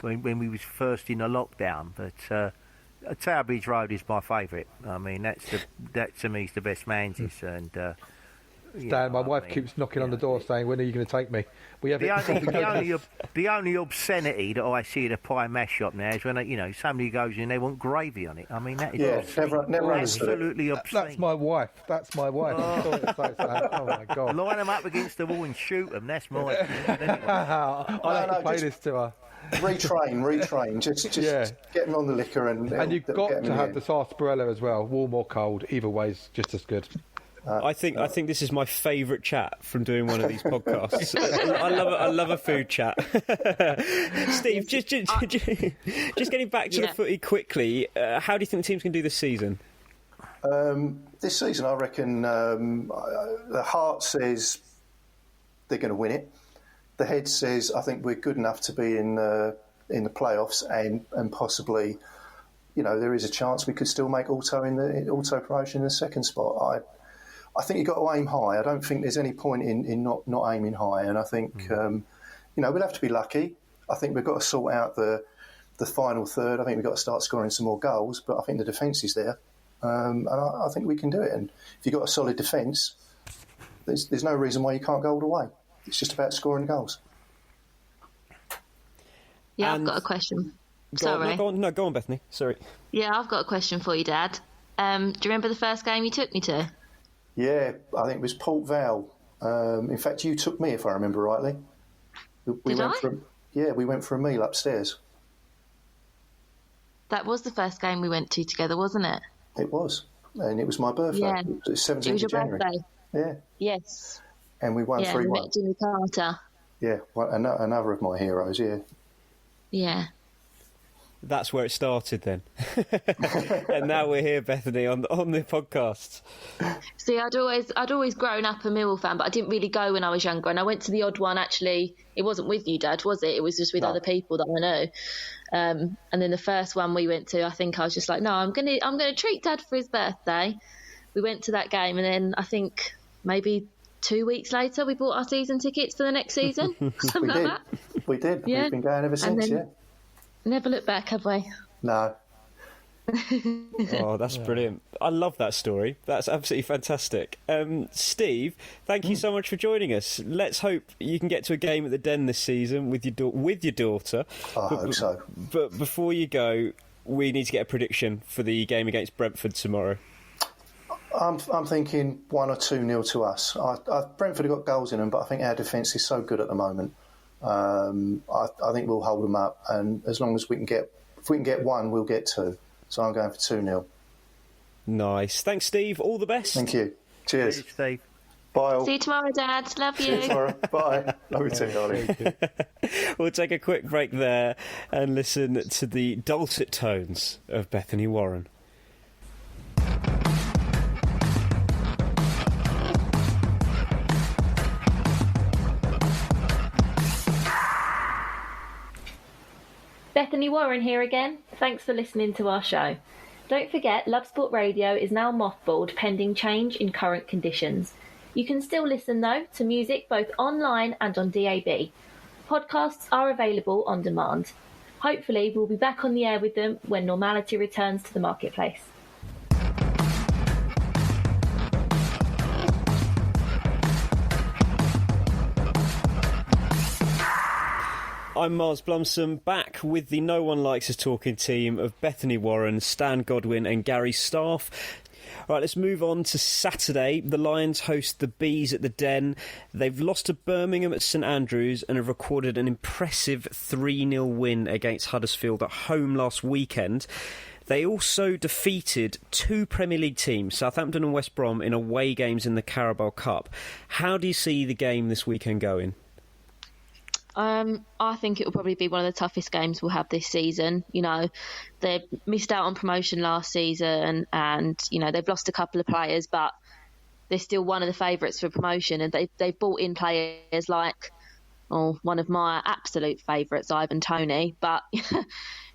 Speaker 7: when we was first in the lockdown. But Tower Bridge Road is my favourite. I mean, that to me is the best Manzeys. And
Speaker 6: Stan, my wife keeps knocking on the door saying, "When are you going to take me?" We have
Speaker 7: the only obscenity that I see at a pie mash shop now is when somebody goes in, they want gravy on it. I mean, that is
Speaker 12: never
Speaker 7: absolutely obscene.
Speaker 6: That's my wife. Oh my God!
Speaker 7: Line them up against the wall and shoot them. That's my.
Speaker 6: I'll have to play this to her.
Speaker 12: Retrain. Just get them on the liquor
Speaker 6: and you've got to have the sarsaparilla as well, warm or cold. Either way's just as good.
Speaker 4: I think this is my favourite chat from doing one of these podcasts. I love a food chat. Steve, just getting back to the footy quickly. How do you think the team's going to do this season?
Speaker 12: This season, I reckon the heart says they're going to win it. The head says I think we're good enough to be in the playoffs and possibly, there is a chance we could still make auto promotion in the second spot. I think you've got to aim high. I don't think there's any point in not aiming high. And I think, we'll have to be lucky. I think we've got to sort out the final third. I think we've got to start scoring some more goals. But I think the defence is there. And I think we can do it. And if you've got a solid defence, there's no reason why you can't go all the way. It's just about scoring goals.
Speaker 3: Yeah, I've got a question. Sorry.
Speaker 4: Go on, Bethany. Sorry.
Speaker 3: Yeah, I've got a question for you, Dad. Do you remember the first game you took me to?
Speaker 12: Yeah, I think it was Port Vale. In fact, you took me, if I remember rightly. We went for a meal upstairs.
Speaker 3: That was the first game we went to together, wasn't it?
Speaker 12: It was, and it was my birthday.
Speaker 3: Yeah.
Speaker 12: It was 17th
Speaker 3: it was your
Speaker 12: of January.
Speaker 3: Birthday.
Speaker 12: Yeah.
Speaker 3: Yes.
Speaker 12: And we won 3-1.
Speaker 3: We met Jimmy Carter.
Speaker 12: Yeah, another of my heroes. Yeah.
Speaker 3: Yeah.
Speaker 4: That's where it started then. And now we're here, Bethany, on the podcast.
Speaker 3: See, I'd always grown up a Millwall fan, but I didn't really go when I was younger. And I went to the odd one, actually. It wasn't with you, Dad, was it? It was just with other people that I know. And then the first one we went to, I think I was just like, no, I'm gonna treat Dad for his birthday. We went to that game, and then I think maybe 2 weeks later we bought our season tickets for the next season. Something like that.
Speaker 12: We did.
Speaker 3: Yeah.
Speaker 12: We've been going ever since, yeah.
Speaker 3: Never looked back, have we?
Speaker 12: No.
Speaker 4: Oh, that's brilliant. I love that story. That's absolutely fantastic. Steve, thank you so much for joining us. Let's hope you can get to a game at the Den this season with your daughter.
Speaker 12: I hope so.
Speaker 4: But before you go, we need to get a prediction for the game against Brentford tomorrow.
Speaker 12: I'm thinking 1 or 2-0 to us. Brentford have got goals in them, but I think our defence is so good at the moment. I think we'll hold them up, and as long as we can get one, we'll get two. So I'm going for 2-0.
Speaker 4: Nice. Thanks, Steve. All the best.
Speaker 12: Thank you. Cheers.
Speaker 7: Cheers, Steve.
Speaker 12: Bye all.
Speaker 3: See you tomorrow, Dad. Love you.
Speaker 12: See you tomorrow. Bye. Love you too, darling.
Speaker 4: We'll take a quick break there and listen to the dulcet tones of Bethany Warren.
Speaker 3: Bethany Warren here again. Thanks for listening to our show. Don't forget, Love Sport Radio is now mothballed pending change in current conditions. You can still listen, though, to music both online and on DAB. Podcasts are available on demand. Hopefully, we'll be back on the air with them when normality returns to the marketplace.
Speaker 4: I'm Mars Blumsom, back with the No One Likes Us Talking team of Bethany Warren, Stan Godwin and Gary Staff. Right, let's move on to Saturday. The Lions host the Bees at the Den. They've lost to Birmingham at St Andrews and have recorded an impressive 3-0 win against Huddersfield at home last weekend. They also defeated two Premier League teams, Southampton and West Brom, in away games in the Carabao Cup. How do you see the game this weekend going?
Speaker 3: I think it will probably be one of the toughest games we'll have this season. You know, they missed out on promotion last season and, you know, they've lost a couple of players, but they're still one of the favourites for promotion. And they've brought in players like, one of my absolute favourites, Ivan Toney. But,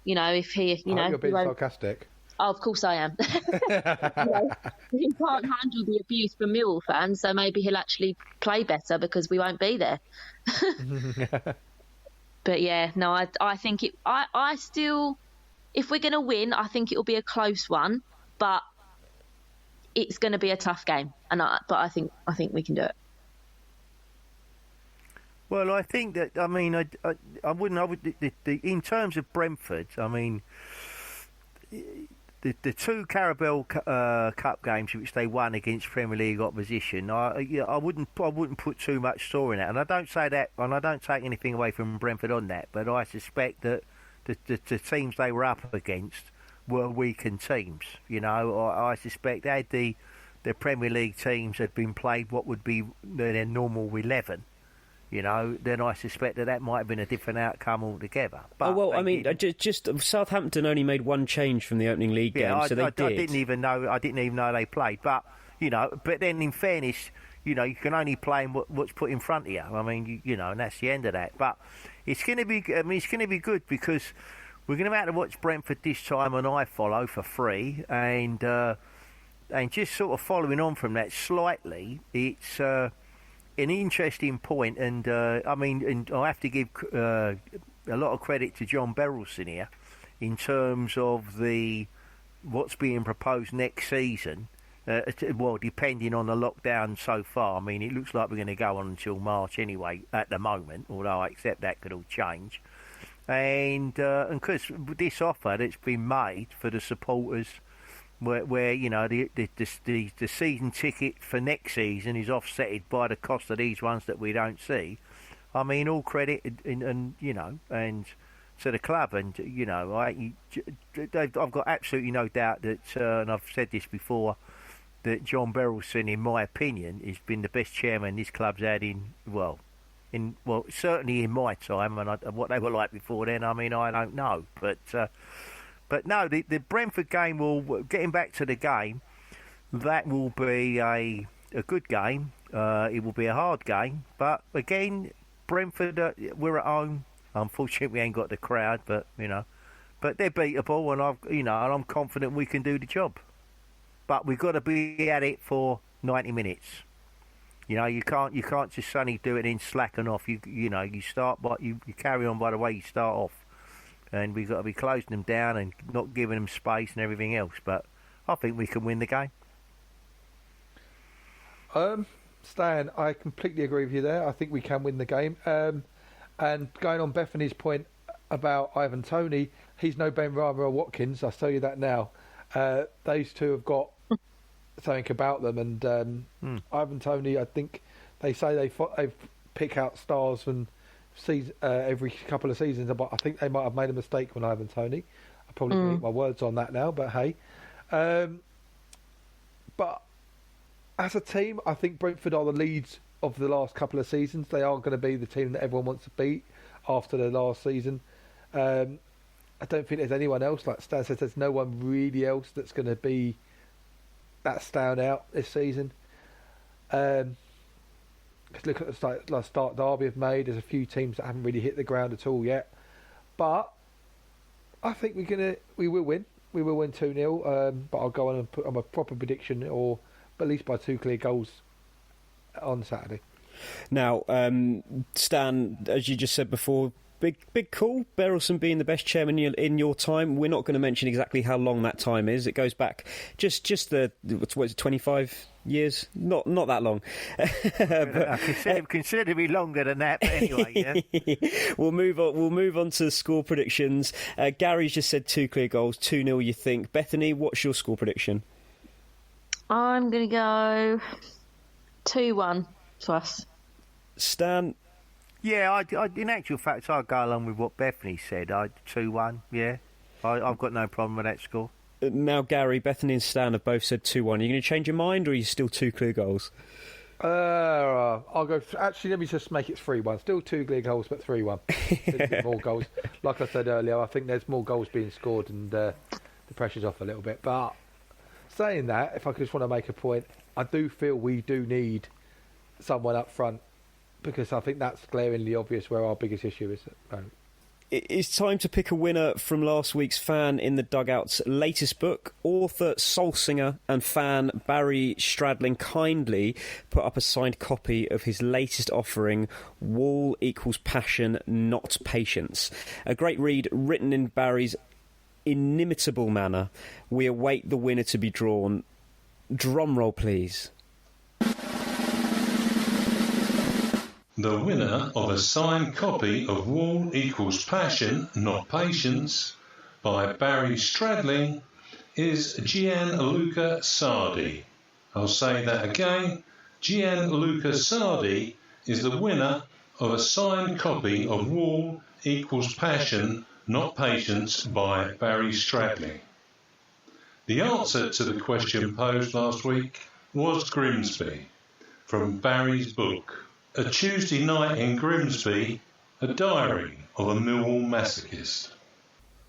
Speaker 3: you know, if he, you know...
Speaker 6: You're being sarcastic.
Speaker 3: Oh, of course I am. He can't handle the abuse from Millwall fans, so maybe he'll actually play better because we won't be there. But yeah, no, I think I still, if we're going to win, I think it will be a close one, but it's going to be a tough game, but I think we can do it.
Speaker 7: Well, I think that, I mean, I wouldn't, in terms of Brentford, I mean, the two Carabao Cup games which they won against Premier League opposition, I wouldn't put too much store in that. And I don't say that, and I don't take anything away from Brentford on that. But I suspect that the teams they were up against were weakened teams. You know, I suspect had the Premier League teams had been played what would be their normal 11. You know, then I suspect that might have been a different outcome altogether. But
Speaker 4: I mean, just Southampton only made one change from the opening league game, so they did.
Speaker 7: I didn't even know they played. But you know, but then in fairness, you know, you can only play what's put in front of you. I mean, you know, and that's the end of that. But it's going to be. I mean, it's going to be good because we're going to have to watch Brentford this time on iFollow for free, and just sort of following on from that slightly, it's. An interesting point, and I mean, and I have to give a lot of credit to John Berylson here in terms of what's being proposed next season. Well, depending on the lockdown so far, I mean, it looks like we're going to go on until March anyway at the moment. Although I accept that could all change, and because this offer that's been made for the supporters. Where you know the season ticket for next season is offset by the cost of these ones that we don't see. I mean, all credit and you know and to the club, and you know I've got absolutely no doubt that and I've said this before that John Berylson, in my opinion, has been the best chairman this club's had in certainly in my time, and what they were like before then, I mean, I don't know. But no, the Brentford game getting back to the game, that will be a good game. It will be a hard game, but again, Brentford, we're at home. Unfortunately, we ain't got the crowd, but but they're beatable, and I'm confident we can do the job. But we've got to be at it for 90 minutes. You can't just suddenly do it and slacken off. You start, but you carry on by the way you start off, and we've got to be closing them down and not giving them space and everything else. But I think we can win the game.
Speaker 6: Stan, I completely agree with you there. I think we can win the game. And going on Bethany's point about Ivan Toney, he's no Ben Rama or Watkins. I'll tell you that now. Those two have got something about them, and Ivan Toney, I think they say they pick out stars from every couple of seasons, but I think they might have made a mistake with Ivan Toney. I probably won't eat my words on that now, but hey. But as a team, I think Brentford are the leads of the last couple of seasons. They are going to be the team that everyone wants to beat after the last season. I don't think there's anyone else, like Stan says, there's no one really else that's going to be that stand out this season. Because look at the start Derby have made. There's a few teams that haven't really hit the ground at all yet. But I think we will win. We will win 2-0. But I'll go on and put on a proper prediction, or at least by 2 clear goals on Saturday.
Speaker 4: Now, Stan, as you just said before, big call. Berylson being the best chairman in your time. We're not going to mention exactly how long that time is. It goes back just the 25 years. Not that long.
Speaker 7: Considerably longer than that. But anyway, yeah.
Speaker 4: We'll move on to score predictions. Gary's just said 2 clear goals, 2-0. You think? Bethany, what's your score prediction?
Speaker 3: I'm going to go 2-1 to us.
Speaker 4: Stan?
Speaker 7: Yeah, in actual fact, I'd go along with what Bethany said. 2-1, yeah. I've got no problem with that score.
Speaker 4: Now, Gary, Bethany and Stan have both said 2-1. Are you going to change your mind, or are you still 2 clear goals?
Speaker 6: I'll go... Actually, let me just make it 3-1. Still 2 clear goals, but 3-1. More goals. Like I said earlier, I think there's more goals being scored, and the pressure's off a little bit. But saying that, if I just want to make a point, I do feel we do need someone up front, because I think that's glaringly obvious where our biggest issue is at the moment.
Speaker 4: It's time to pick a winner from last week's Fan in the Dugout's latest book. Author, soul singer and fan Barry Stradling kindly put up a signed copy of his latest offering, Wall equals Passion, Not Patience. A great read written in Barry's inimitable manner. We await the winner to be drawn. Drum roll, please.
Speaker 13: The winner of a signed copy of Wall equals Passion, Not Patience by Barry Stradling is Gianluca Sardi. I'll say that again. Gianluca Sardi is the winner of a signed copy of Wall equals Passion, Not Patience by Barry Stradling. The answer to the question posed last week was Grimsby, from Barry's book, A Tuesday Night in Grimsby, a diary of a Millwall masochist.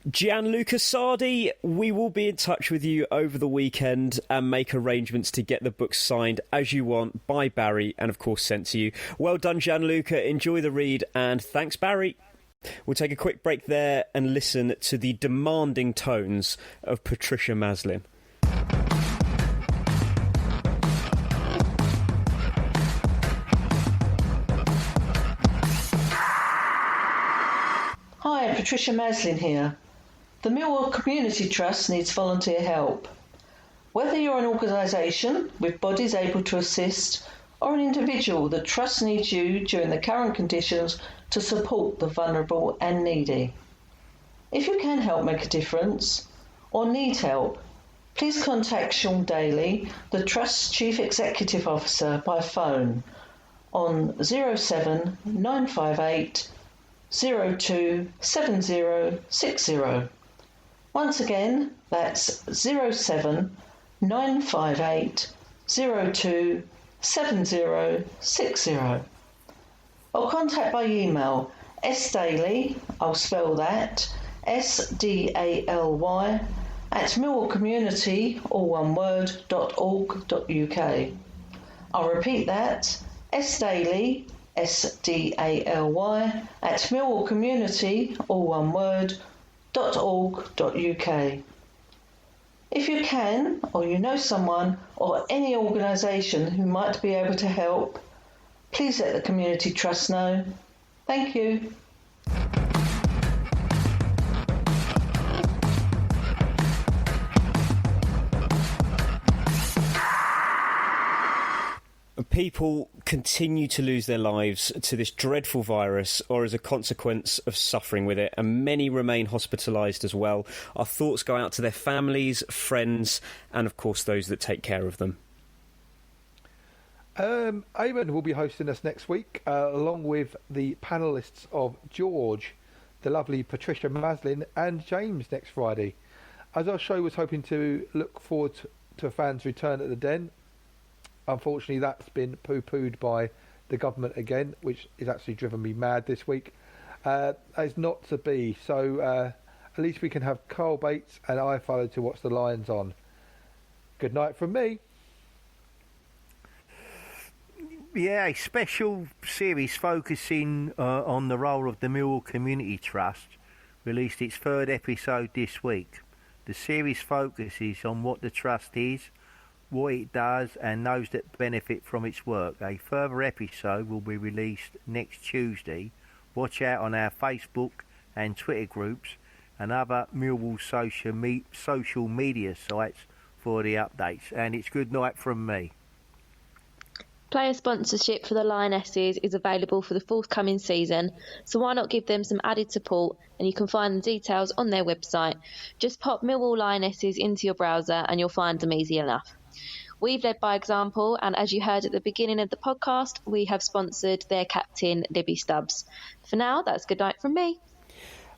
Speaker 4: Gianluca Sardi, we will be in touch with you over the weekend and make arrangements to get the book signed as you want by Barry and, of course, sent to you. Well done, Gianluca. Enjoy the read, and thanks, Barry. We'll take a quick break there and listen to the demanding tones of Patricia Maslin.
Speaker 14: Hi, Patricia Maslin here. The Millwall Community Trust needs volunteer help. Whether you're an organisation with bodies able to assist or an individual, the Trust needs you during the current conditions to support the vulnerable and needy. If you can help make a difference or need help, please contact Sean Daly, the Trust's Chief Executive Officer, by phone on 07958 027060. Once again, that's 07958 027060. or contact by email sdaly, I'll spell that, SDALY, at millwallcommunity, all one word, .org.uk. I'll repeat that, sdaly, SDALY, at millwallcommunity, all one word, .org.uk. If you can, or you know someone or any organisation who might be able to help, please let the Community Trust know. Thank you.
Speaker 4: People continue to lose their lives to this dreadful virus or as a consequence of suffering with it, and many remain hospitalised as well. Our thoughts go out to their families, friends, and of course those that take care of them.
Speaker 6: Eamon will be hosting us next week, along with the panellists of George, the lovely Patricia Maslin, and James next Friday. As our show was hoping to look forward to a fan's return at the Den, unfortunately that's been poo-pooed by the government again, which has actually driven me mad this week. It's not to be, so at least we can have Carl Bates and I follow to watch the Lions on. Good night from me.
Speaker 7: Yeah, a special series focusing on the role of the Millwall Community Trust released its third episode this week. The series focuses on what the Trust is, what it does, and those that benefit from its work. A further episode will be released next Tuesday. Watch out on our Facebook and Twitter groups and other Millwall social media sites for the updates. And it's good night from me.
Speaker 3: Player sponsorship for the Lionesses is available for the forthcoming season, so why not give them some added support, and you can find the details on their website. Just pop Millwall Lionesses into your browser and you'll find them easy enough. We've led by example, and as you heard at the beginning of the podcast, we have sponsored their captain, Libby Stubbs. For now, that's good night from me.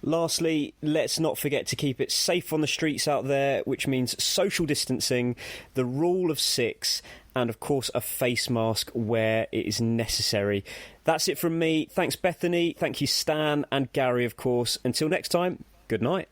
Speaker 4: Lastly, let's not forget to keep it safe on the streets out there, which means social distancing, the rule of 6, and of course a face mask where it is necessary. That's it from me. Thanks Bethany, thank you Stan and Gary of course. Until next time, good night.